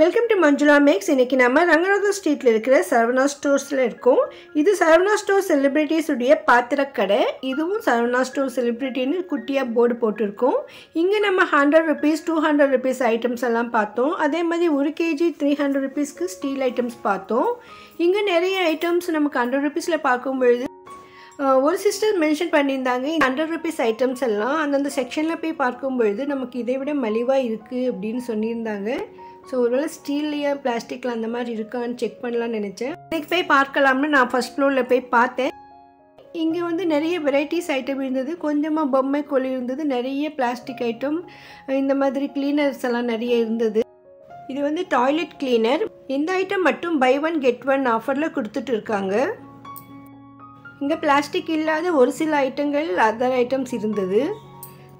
Welcome to Manjula maths. இன்றைக்கி நம்ம ரங்கநாதர் ஸ்ட்ரீட்டில் இருக்கிற சரவணா ஸ்டோர்ஸில் இருக்கோம். இது சரவணா ஸ்டோர் செலிப்ரிட்டிஸ் உடைய பாத்திரக்கடை. இதுவும் சரவணா ஸ்டோர் செலிப்ரிட்டின்னு குட்டியாக போர்டு போட்டிருக்கோம். இங்கே நம்ம 100 rupees 200 rupees ஐட்டம்ஸ் எல்லாம் பார்த்தோம். அதே மாதிரி 1 kg 300 rupeesக்கு ஸ்டீல் ஐட்டம்ஸ் பார்த்தோம். இங்கே நிறைய ஐட்டம்ஸ் நமக்கு 100 rupeesல பார்க்கும்பொழுது ஒரு சிஸ்டர் மென்ஷன் பண்ணியிருந்தாங்க, 100 rupees ஐட்டம்ஸ் எல்லாம் அந்தந்த செக்ஷனில் போய் பார்க்கும்பொழுது நமக்கு இதை விட மலிவாக இருக்குது அப்படின்னு சொல்லியிருந்தாங்க. ஸோ ஒருவேளை ஸ்டீல்லையா பிளாஸ்டிக்கில் அந்த மாதிரி இருக்கான்னு செக் பண்ணலான்னு நினச்சேன். இன்றைக்கி போய் பார்க்கலாம்னு நான் ஃபஸ்ட் ஃப்ளோரில் போய் பார்த்தேன். இங்கே வந்து நிறைய வெரைட்டிஸ் ஐட்டம் இருந்தது. கொஞ்சமாக பொம்மை கோழி இருந்தது, நிறைய பிளாஸ்டிக் ஐட்டம், இந்த மாதிரி கிளீனர்ஸ் எல்லாம் நிறைய இருந்தது. இது வந்து டாய்லெட் கிளீனர். இந்த ஐட்டம் மட்டும் பை 1 get 1 ஆஃபரில் கொடுத்துட்டு இருக்காங்க. இங்கே பிளாஸ்டிக் இல்லாத ஒரு சில ஐட்டங்கள் அதர் ஐட்டம்ஸ் இருந்தது.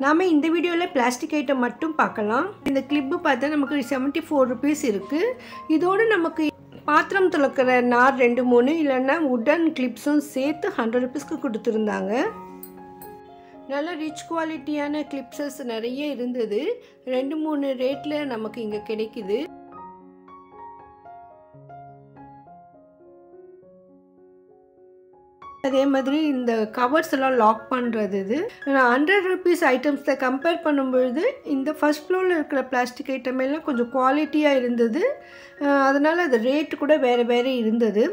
நாம் இந்த வீடியோவில் பிளாஸ்டிக் ஐட்டம் மட்டும் பார்க்கலாம். இந்த கிளிப்பு பார்த்தா நமக்கு 74 rupees இருக்குது. இதோடு நமக்கு பாத்திரம் துளக்கிற நார் 2-3 இல்லைன்னா உடன் கிளிப்ஸும் சேர்த்து 100 rupeesக்கு கொடுத்துருந்தாங்க. நல்ல ரிச் குவாலிட்டியான கிளிப்ஸஸ் நிறைய இருந்தது. 2-3 ரேட்டில் நமக்கு இங்கே கிடைக்குது. அதே மாதிரி இந்த கவர்ஸ் எல்லாம் லாக் பண்ணுறது. இது 100 rupees ஐட்டம்ஸை கம்பேர் பண்ணும்பொழுது இந்த ஃபர்ஸ்ட் ஃப்ளோரில் இருக்கிற பிளாஸ்டிக் ஐட்டம் எல்லாம் கொஞ்சம் குவாலிட்டியாக இருந்தது. அதனால் அது ரேட்டு கூட வேறு வேறு இருந்தது.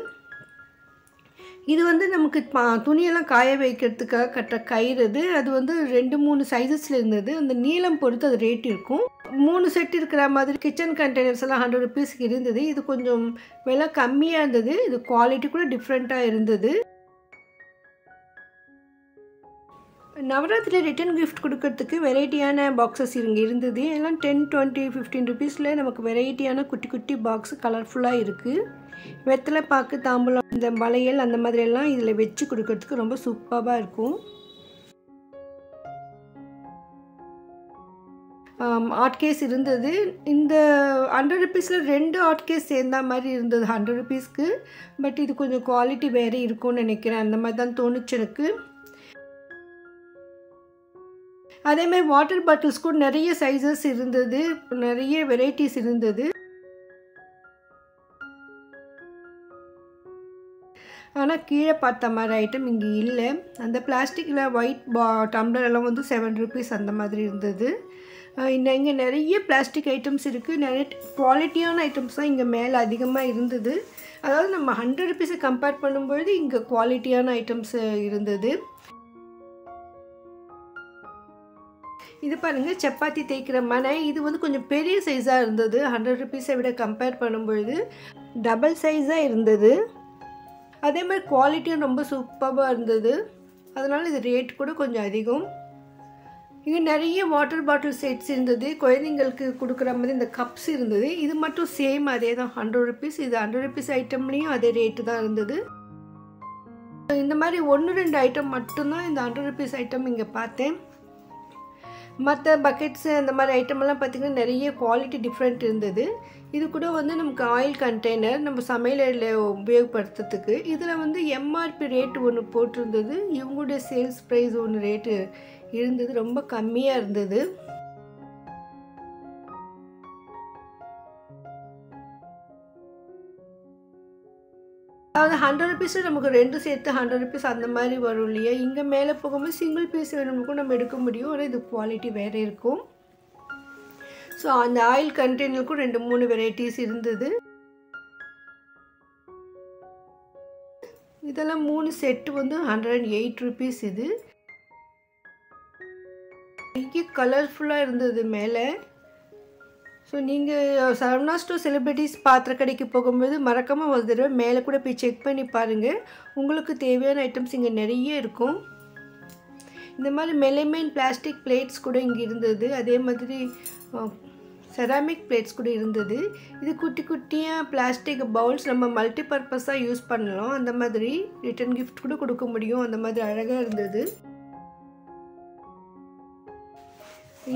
இது வந்து நமக்கு துணியெல்லாம் காய வைக்கிறதுக்காக கட்டுற கயிறு. அது வந்து 2-3 சைஸஸில் இருந்தது. அந்த நீளம் பொறுத்து அது ரேட் இருக்கும். 3 செட் இருக்கிற மாதிரி கிச்சன் கண்டெய்னர்ஸ் எல்லாம் 100 rupeesக்கு இருந்தது. இது கொஞ்சம் விலை கம்மியாக இருந்தது. இது குவாலிட்டி கூட டிஃப்ரெண்ட்டாக இருந்தது. நவராத்திரி ரிட்டன் கிஃப்ட் கொடுக்கறதுக்கு வெரைட்டியான பாக்ஸஸ் இங்கே இருந்தது. எல்லாம் 10, 20, 15 rupeesல நமக்கு வெரைட்டியான குட்டி குட்டி பாக்ஸ் கலர்ஃபுல்லாக இருக்குது. வெத்தலை பாக்கு, தாம்பூலம், இந்த வளையல் அந்த மாதிரியெல்லாம் இதில் வச்சு கொடுக்கறதுக்கு ரொம்ப சூப்பராக இருக்கும். ஆர்ட் கேஸ் இருந்தது. இந்த 100 rupeesல 2 ஆர்ட் கேஸ் சேர்ந்த மாதிரி இருந்தது 100 rupeesக்கு. பட் இது கொஞ்சம் குவாலிட்டி வேறு இருக்கும்னு நினைக்கிறேன். அந்த மாதிரி தான் தோணுச்சு எனக்கு. அதேமாதிரி வாட்டர் பாட்டில்ஸ் கூட நிறைய சைஸஸ் இருந்தது, நிறைய வெரைட்டிஸ் இருந்தது. ஆனால் கீழே பார்த்த மாதிரி ஐட்டம் இங்கே இல்லை. அந்த பிளாஸ்டிக்கில் ஒயிட் டம்ளர் எல்லாம் வந்து 7 rupees அந்த மாதிரி இருந்தது. இங்கே நிறைய பிளாஸ்டிக் ஐட்டம்ஸ் இருக்குது. நிறைய குவாலிட்டியான ஐட்டம்ஸ் தான் இங்கே மேலே அதிகமாக இருந்தது. அதாவது நம்ம 100 rupeesை கம்பேர் பண்ணும்பொழுது இங்கே குவாலிட்டியான ஐட்டம்ஸ் இருந்தது. இது பாருங்கள், சப்பாத்தி தேய்க்கிற மனை. இது வந்து கொஞ்சம் பெரிய சைஸாக இருந்தது. 100 rupeesஐ விட கம்பேர் பண்ணும்பொழுது டபுள் சைஸாக இருந்தது. அதே மாதிரி குவாலிட்டியும் ரொம்ப சூப்பராக இருந்தது. அதனால் இது ரேட் கூட கொஞ்சம் அதிகம். இங்கே நிறைய வாட்டர் பாட்டில் செட்ஸ் இருந்தது. குழந்தைங்களுக்கு கொடுக்குற மாதிரி இந்த கப்ஸ் இருந்தது. இது மட்டும் சேம் அதே தான் 100 rupees. இது 100 rupees ஐட்டம்லேயும் அதே ரேட்டு தான் இருந்தது. இந்த மாதிரி 1-2 ஐட்டம் மட்டும்தான் இந்த 100 rupees ஐட்டம் இங்கே பார்த்தேன். மற்ற பக்கெட்ஸு அந்த மாதிரி ஐட்டமெல்லாம் பார்த்திங்கன்னா நிறைய குவாலிட்டி டிஃப்ரெண்ட் இருந்தது. இது கூட வந்து நமக்கு ஆயில் கண்டெய்னர் நம்ம சமையலில் உபயோகப்படுத்துறதுக்கு. இதில் வந்து எம்ஆர்பி ரேட்டு ஒன்று போட்டிருந்தது. இவங்களுடைய சேல்ஸ் ப்ரைஸ் ஒன்று ரேட்டு இருந்தது. ரொம்ப கம்மியாக இருந்தது. அதாவது 100 rupeesல நமக்கு 2 சேர்த்து 100 rupees அந்த மாதிரி வரும் இல்லையா. இங்கே மேலே போகும்போது சிங்கிள் பீஸ் வேணும்னுக்கும் நம்ம எடுக்க முடியும். ஆனால் இது குவாலிட்டி வேறு இருக்கும். ஸோ அந்த ஆயில் கண்டெய்னருக்கும் 2-3 வெரைட்டிஸ் இருந்தது. இதெல்லாம் 3 செட்டு வந்து 108 rupees. இது நிறைய கலர்ஃபுல்லாக இருந்தது மேலே. ஸோ நீங்கள் சரவணா ஸ்டோர் செலிப்ரிட்டிஸ் பாத்திர கடைக்கு போகும்போது மறக்காமல் ஒரு தடவை மேலே கூட போய் செக் பண்ணி பாருங்கள். உங்களுக்கு தேவையான ஐட்டம்ஸ் இங்கே நிறைய இருக்கும். இந்த மாதிரி மெலைமைன் பிளாஸ்டிக் பிளேட்ஸ் கூட இங்கே இருந்தது. அதே மாதிரி செராமிக் பிளேட்ஸ் கூட இருந்தது. இது குட்டி குட்டியாக பிளாஸ்டிக் பவுல்ஸ் நம்ம மல்டி பர்பஸாக யூஸ் பண்ணலாம். அந்த மாதிரி ரிட்டன் கிஃப்ட் கூட கொடுக்க முடியும். அந்த மாதிரி அழகாக இருந்தது.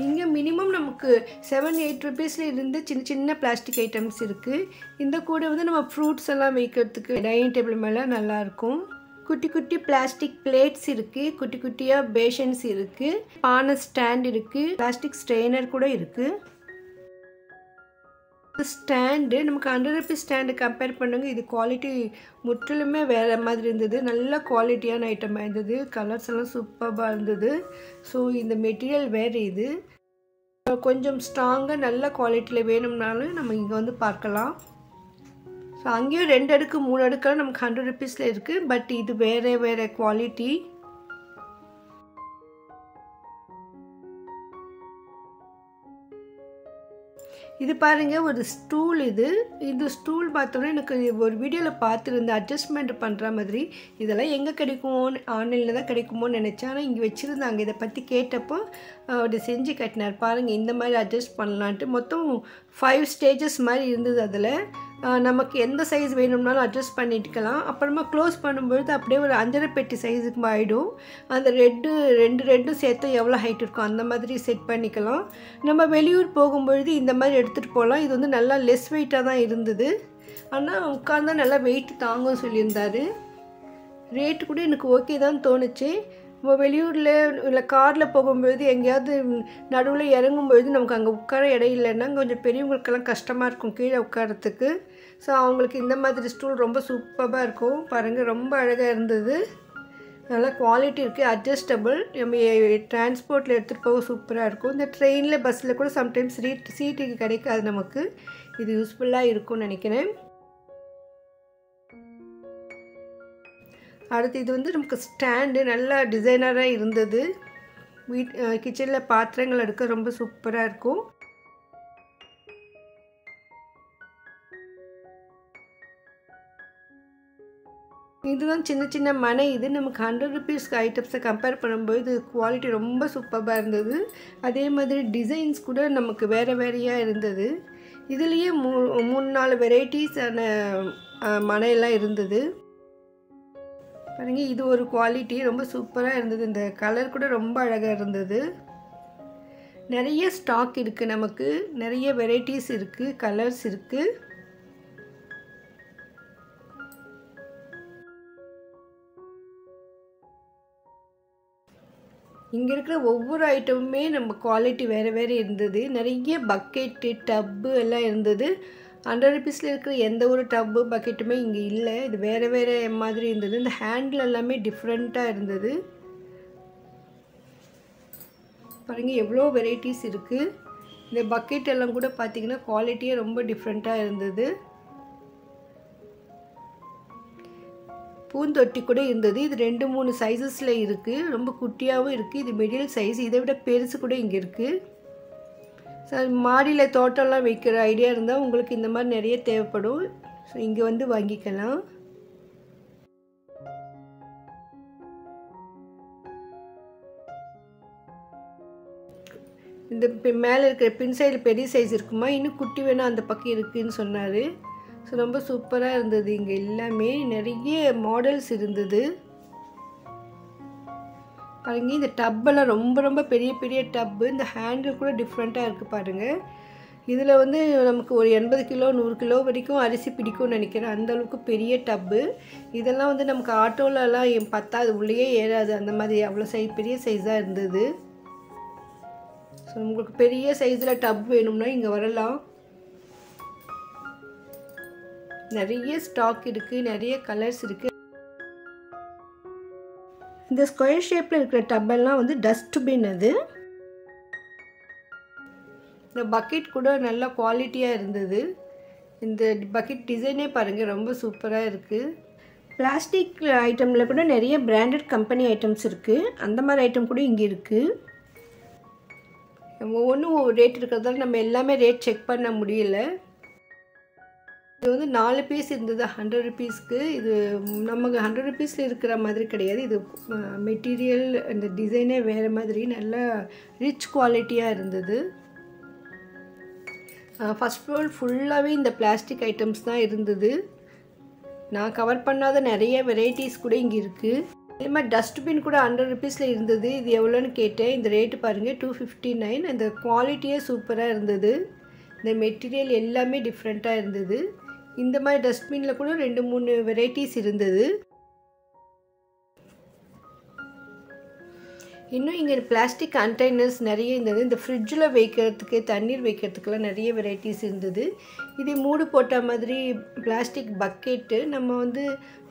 இங்கே மினிமம் நமக்கு 7-8 rupeesல இருந்து சின்ன சின்ன பிளாஸ்டிக் ஐட்டம்ஸ் இருக்குது. இந்த கூட வந்து நம்ம ஃப்ரூட்ஸ் எல்லாம் வைக்கிறதுக்கு டைனிங் டேபிள் மேலே நல்லாயிருக்கும். குட்டி குட்டி பிளாஸ்டிக் பிளேட்ஸ் இருக்குது. குட்டி குட்டியாக பேஷன்ஸ் இருக்குது. பானை ஸ்டாண்ட் இருக்குது. பிளாஸ்டிக் ஸ்ட்ரெயினர் கூட இருக்குது. ஸ்டாண்டு நமக்கு 100 ருபீஸ் ஸ்டாண்டு கம்பேர் பண்ணுங்க, இது குவாலிட்டி முற்றிலுமே வேறு மாதிரி இருந்தது. நல்ல குவாலிட்டியான ஐட்டமாக இருந்தது. கலர்ஸ் எல்லாம் சூப்பராக இருந்தது. ஸோ இந்த மெட்டீரியல் வேறு. இது கொஞ்சம் ஸ்ட்ராங்காக நல்ல குவாலிட்டியில் வேணும்னாலும் நம்ம இங்கே வந்து பார்க்கலாம். ஸோ அங்கேயும் 2 அடுக்கு 3 அடுக்கெல்லாம் நமக்கு 100 ருபீஸில் இருக்குது. பட் இது வேறு குவாலிட்டி. இது பாருங்கள், ஒரு ஸ்டூல். இது ஸ்டூல் பார்த்தோன்னா எனக்கு ஒரு வீடியோவில் பார்த்துருந்தேன், அட்ஜஸ்ட்மெண்ட் பண்ணுற மாதிரி. இதெல்லாம் எங்கே கிடைக்குமோ, ஆன்லைனில் தான் கிடைக்குமோன்னு நினச்சேன். ஆனால் இங்கே வச்சுருந்தாங்க. இதை பற்றி கேட்டப்போ அப்படி செஞ்சு கட்டினார். பாருங்கள், இந்த மாதிரி அட்ஜஸ்ட் பண்ணலான்ட்டு. மொத்தம் 5 ஸ்டேஜஸ் மாதிரி இருந்தது. அதில் நமக்கு எந்த சைஸ் வேணும்னாலும் அட்ஜஸ்ட் பண்ணிட்டுக்கலாம். அப்புறமா க்ளோஸ் பண்ணும்பொழுது அப்படியே ஒரு அஞ்சரை பெட்டி சைஸுக்கு ஆகிடும். அந்த ரெண்டும் சேர்த்து எவ்வளோ ஹைட் இருக்கும் அந்த மாதிரி செட் பண்ணிக்கலாம். நம்ம வெளியூர் போகும்பொழுது இந்த மாதிரி எடுத்துகிட்டு போகலாம். இது வந்து நல்லா லெஸ் வெயிட்டாக தான் இருந்தது. ஆனால் உட்கார்ந்தா நல்லா வெயிட் தாங்கும் சொல்லியிருந்தார். ரேட்டு கூட எனக்கு ஓகே தான் தோணுச்சு. நம்ம வெளியூரில் இல்லை காரில் போகும்பொழுது எங்கேயாவது நடுவில் இறங்கும்பொழுது நமக்கு அங்கே உட்கார இடம் இல்லைன்னா கொஞ்சம் பெரியவங்களுக்கெல்லாம் கஷ்டமாக இருக்கும் கீழே உட்காரத்துக்கு. ஸோ அவங்களுக்கு இந்த மாதிரி ஸ்டூல் ரொம்ப சூப்பராக இருக்கும். பாருங்கள், ரொம்ப அழகாக இருந்தது. நல்லா குவாலிட்டி இருக்குது, அட்ஜஸ்டபிள். நம்ம டிரான்ஸ்போர்ட்டில் எடுத்துகிட்டு போக சூப்பராக இருக்கும். இந்த ட்ரெயினில் பஸ்ஸில் கூட சம்டைம்ஸ் சீட்டுக்கு கிடைக்காது நமக்கு. இது யூஸ்ஃபுல்லாக இருக்கும்னு நினைக்கிறேன். அடுத்து இது வந்து நமக்கு ஸ்டாண்டு நல்லா டிசைனராக இருந்தது. கிச்சனில் பாத்திரங்கள் எடுக்க ரொம்ப சூப்பராக இருக்கும். இதுதான் சின்ன சின்ன மனை. இது நமக்கு 100 ருபீஸ்க்கு ஐட்டம்ஸை கம்பேர் பண்ணும்போது இது குவாலிட்டி ரொம்ப சூப்பராக இருந்தது. அதே மாதிரி டிசைன்ஸ் கூட நமக்கு வேறையாக இருந்தது. இதுலேயே 3-4 வெரைட்டிஸான மனையெல்லாம் இருந்தது. பாருங்கள், இது ஒரு குவாலிட்டி ரொம்ப சூப்பராக இருந்தது. இந்த கலர் கூட ரொம்ப அழகாக இருந்தது. நிறைய ஸ்டாக் இருக்குது, நமக்கு நிறைய வெரைட்டிஸ் இருக்குது, கலர்ஸ் இருக்குது. இங்கே இருக்கிற ஒவ்வொரு ஐட்டமுமே நம்ம குவாலிட்டி வேறு இருந்தது. நிறைய பக்கெட்டு, டப்பு எல்லாம் இருந்தது. 100 ருபீஸில் இருக்கிற எந்த ஒரு டப்பு பக்கெட்டுமே இங்கே இல்லை. இது வேறு மாதிரி இருந்தது. இந்த ஹேண்டில் எல்லாமே டிஃப்ரெண்ட்டாக இருந்தது. பாருங்கள், எவ்வளோ வெரைட்டிஸ் இருக்குது. இந்த பக்கெட் எல்லாம் கூட பார்த்திங்கன்னா குவாலிட்டியே ரொம்ப டிஃப்ரெண்ட்டாக இருந்தது. பூந்தொட்டி கூட இருந்தது. இது 2-3 சைஸஸில் இருக்குது. ரொம்ப குட்டியாகவும் இருக்குது. இது மிடில் சைஸ். இதை விட பெருசு கூட இங்கே இருக்குது. சார், மாடியில் தோட்டம்லாம் வைக்கிற ஐடியா இருந்தால் உங்களுக்கு இந்த மாதிரி நிறைய தேவைப்படும். ஸோ இங்கே வந்து வாங்கிக்கலாம். இந்த மேலே இருக்கிற பின் சைடில் பெரிய சைஸ் இருக்குமா, இன்னும் குட்டி வேணால் அந்த பக்கம் இருக்குதுன்னு சொன்னார். ஸோ ரொம்ப சூப்பராக இருந்தது. இங்கே எல்லாமே நிறைய மாடல்ஸ் இருந்தது. பாருங்க, இந்த டப்பெல்லாம் ரொம்ப பெரிய டப்பு. இந்த ஹேண்டில் கூட டிஃப்ரெண்ட்டாக இருக்குது பாருங்கள். இதில் வந்து நமக்கு ஒரு 80 கிலோ 100 கிலோ வரைக்கும் அரிசி பிடிக்கும்னு நினைக்கிறேன். அந்தளவுக்கு பெரிய டப்பு. இதெல்லாம் வந்து நமக்கு ஆட்டோலலாம் பத்தாது, உள்ளேயே ஏறாது. அந்த மாதிரி அவ்வளோ பெரிய சைஸாக இருந்தது. ஸோ உங்களுக்கு பெரிய சைஸில் டப் வேணும்னா இங்கே வரலாம். நிறைய ஸ்டாக் இருக்குது, நிறைய கலர்ஸ் இருக்குது. இந்த ஸ்கொயர் ஷேப்பில் இருக்கிற டப்பெல்லாம் வந்து டஸ்ட்பின். அது இந்த பக்கெட் கூட நல்ல குவாலிட்டியாக இருந்தது. இந்த பக்கெட் டிசைனே பாருங்கள், ரொம்ப சூப்பராக இருக்குது. பிளாஸ்டிக் ஐட்டமில் கூட நிறைய பிராண்டட் கம்பெனி ஐட்டம்ஸ் இருக்குது. அந்த மாதிரி ஐட்டம் கூட இங்கே இருக்குது. ஒவ்வொன்றும் ஒவ்வொரு ரேட் இருக்கிறதால நம்ம எல்லாமே ரேட் செக் பண்ண முடியல. இது வந்து 4 பீஸ் இருந்தது 100 ருபீஸ்க்கு. இது நமக்கு 100 ருபீஸில் இருக்கிற மாதிரி கிடையாது. இது மெட்டீரியல், இந்த டிசைனே வேறு மாதிரி நல்லா ரிச் குவாலிட்டியாக இருந்தது. ஃபஸ்ட் ஃப்ளோர் ஃபுல்லாகவே இந்த பிளாஸ்டிக் ஐட்டம்ஸ் தான் இருந்தது. நான் கவர் பண்ணாத நிறைய வெரைட்டிஸ் கூட இங்கே இருக்குது. அதே மாதிரி டஸ்ட்பின் கூட 100 ருபீஸில் இருந்தது. இது எவ்வளோன்னு கேட்டேன். இந்த ரேட்டு பாருங்கள், 259. இந்த குவாலிட்டியே சூப்பராக இருந்தது. இந்த மெட்டீரியல் எல்லாமே டிஃப்ரெண்ட்டாக இருந்தது. இந்த மாதிரி டஸ்ட்பினில் கூட 2-3 வெரைட்டிஸ் இருந்தது. இன்னும் இங்கே பிளாஸ்டிக் கண்டெய்னர்ஸ் நிறைய இருந்தது. இந்த ஃப்ரிட்ஜில் வைக்கிறதுக்கு தண்ணீர் வைக்கிறதுக்கெல்லாம் நிறைய வெரைட்டிஸ் இருந்தது. இது மூடு போட்ட மாதிரி பிளாஸ்டிக் பக்கெட்டு நம்ம வந்து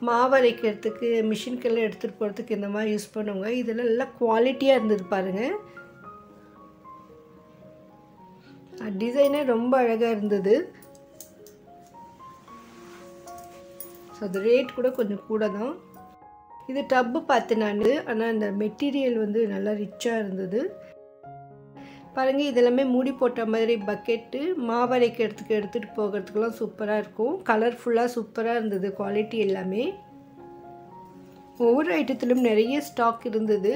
மாவு அரைக்கிறதுக்கு மிஷின்கெல்லாம் எடுத்துகிட்டு போகிறதுக்கு இந்த மாதிரி யூஸ் பண்ணுவாங்க. இதெல்லாம் நல்லா குவாலிட்டியாக இருந்தது பாருங்கள். டிசைனே ரொம்ப அழகாக இருந்தது. ஸோ அது ரேட் கூட கொஞ்சம் கூட தான். இது டப்பு பார்த்தேன் நான். ஆனால் இந்த மெட்டீரியல் வந்து நல்லா ரிச்சாக இருந்தது பாருங்கள். இதெல்லாமே மூடி போட்ட மாதிரி பக்கெட்டு மாவு அரைக்கிறதுக்கு எடுத்துகிட்டு போகிறதுக்கெல்லாம் சூப்பராக இருக்கும். கலர்ஃபுல்லாக சூப்பராக இருந்தது குவாலிட்டி எல்லாமே. ஒவ்வொரு ஐட்டத்திலும் நிறைய ஸ்டாக் இருந்தது.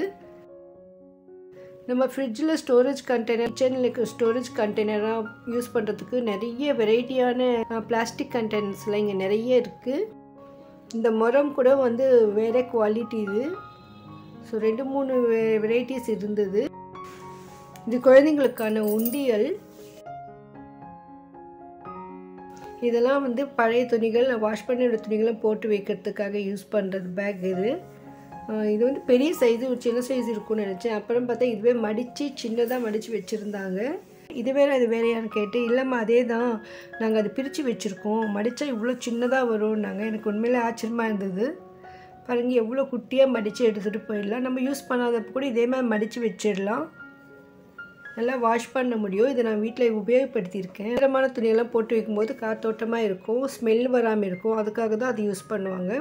நம்ம ஃப்ரிட்ஜில் ஸ்டோரேஜ் கண்டெய்னர், கிச்சனில் ஸ்டோரேஜ் கண்டெய்னராக யூஸ் பண்ணுறதுக்கு நிறைய வெரைட்டியான பிளாஸ்டிக் கண்டெய்னர்ஸ்லாம் இங்கே நிறைய இருக்குது. இந்த மரம் கூட வந்து வேறு குவாலிட்டி இது. ஸோ 2-3 வெரைட்டிஸ் இருந்தது. இது குழந்தைங்களுக்கான உண்டியல். இதெல்லாம் வந்து பழைய துணிகள், வாஷ் பண்ணின துணிகளை போட்டு வைக்கிறதுக்காக யூஸ் பண்ணுறது பேக் இது. இது வந்து பெரிய சைஸு, ஒரு சின்ன சைஸ் இருக்கும்னு நினச்சேன். அப்புறம் பார்த்தா இதுவே மடித்து சின்னதாக மடித்து வச்சுருந்தாங்க. இது வேறு அது வேறையான்னு கேட்டு, இல்லைம்மா அதே தான், நாங்கள் அது பிரித்து வச்சுருக்கோம், மடித்தா இவ்வளோ சின்னதாக வரும்னாங்க. எனக்கு உண்மையிலே ஆச்சரியமாக இருந்தது. பாருங்கள் எவ்வளோ குட்டியாக மடித்து எடுத்துகிட்டு போயிடலாம். நம்ம யூஸ் பண்ணாதப்போ கூட இதே மாதிரி மடித்து வச்சிடலாம். நல்லா வாஷ் பண்ண முடியும். இதை நான் வீட்டில் உபயோகப்படுத்தியிருக்கேன். ஈரமான துணியெல்லாம் போட்டு வைக்கும்போது காத்தோட்டமாக இருக்கும், ஸ்மெல் வராமல் இருக்கும். அதுக்காக தான் அது யூஸ் பண்ணுவாங்க.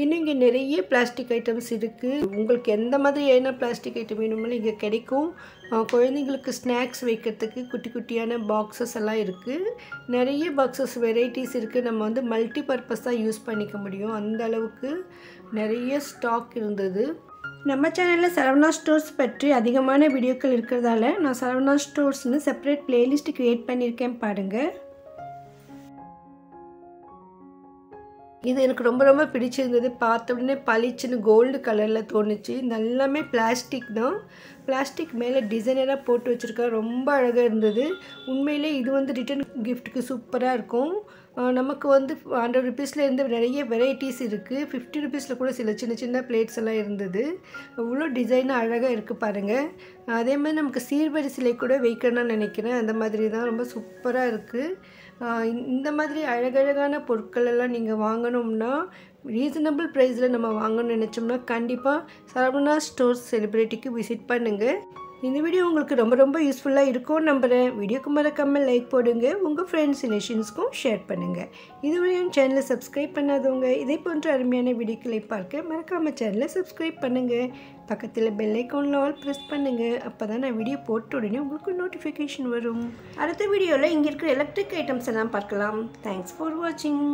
இன்னும் இங்கே நிறைய பிளாஸ்டிக் ஐட்டம்ஸ் இருக்குது. உங்களுக்கு எந்த மாதிரி என்ன பிளாஸ்டிக் ஐட்டம் வேணுமாலும் இங்கே கிடைக்கும். குழந்தைங்களுக்கு ஸ்நாக்ஸ் வைக்கிறதுக்கு குட்டி குட்டியான பாக்ஸஸ் எல்லாம் இருக்குது. நிறைய பாக்ஸஸ் வெரைட்டிஸ் இருக்குது. நம்ம வந்து மல்டி பர்பஸாக யூஸ் பண்ணிக்க முடியும். அந்த அளவுக்கு நிறைய ஸ்டாக் இருந்தது. நம்ம சேனலில் சரவணா ஸ்டோர்ஸ் பற்றி அதிகமான வீடியோக்கள் இருக்கிறதால நான் சரவணா ஸ்டோர்ஸ்னு செப்பரேட் பிளேலிஸ்ட் க்ரியேட் பண்ணியிருக்கேன் பாருங்கள். இது எனக்கு ரொம்ப ரொம்ப பிடிச்சிருந்தது. பார்த்த உடனே பளிச்சுன்னு கோல்டு கலரில் தோணுச்சு. இது எல்லாமே பிளாஸ்டிக் தான். பிளாஸ்டிக் மேலே டிசைனராக போட்டு வச்சுருக்கா. ரொம்ப அழகாக இருந்தது. உண்மையிலே இது வந்து ரிட்டன் கிஃப்ட்டுக்கு சூப்பராக இருக்கும். நமக்கு வந்து 100 ருபீஸில் இருந்து நிறைய வெரைட்டிஸ் இருக்குது. 50 ருபீஸில் கூட சில சின்ன சின்ன பிளேட்ஸ் எல்லாம் இருந்தது. அவ்வளோ டிசைனாக அழகாக இருக்குது பாருங்கள். அதே மாதிரி நமக்கு சீர்வரிசையிலே கூட வைக்கணும்னு நினைக்கிறேன். அந்த மாதிரி தான் ரொம்ப சூப்பராக இருக்குது. இந்த மாதிரி அழகழகான பொருட்கள் எல்லாம் நீங்கள் வாங்கணும்னா ரீசனபிள் ப்ரைஸில் நம்ம வாங்கணும்னு நினச்சோம்னா கண்டிப்பாக சரவணா ஸ்டோர்ஸ் செலிப்ரிட்டிக்கு விசிட் பண்ணுங்கள். இந்த வீடியோ உங்களுக்கு ரொம்ப ரொம்ப யூஸ்ஃபுல்லாக இருக்கும்னு நம்புகிறேன். வீடியோக்கு மறக்காமல் லைக் போடுங்க. உங்கள் ஃப்ரெண்ட்ஸ் ரிலேஷன்ஸ்க்கும் ஷேர் பண்ணுங்கள். இதுவரையும் சேனலை சப்ஸ்கிரைப் பண்ணாதவங்க இதே போன்ற அருமையான வீடியோக்களை பார்க்க மறக்காமல் சேனலை சப்ஸ்கிரைப் பண்ணுங்கள். பக்கத்தில் பெல் ஐக்கானில் ஆல் ப்ரெஸ் பண்ணுங்கள். அப்போ தான் நான் வீடியோ போட்ட உடனே உங்களுக்கு நோட்டிஃபிகேஷன் வரும். அடுத்த வீடியோவில் இங்கே இருக்கிற எலக்ட்ரிக் ஐட்டம்ஸ் எல்லாம் பார்க்கலாம். தேங்க்ஸ் ஃபார் வாட்சிங்.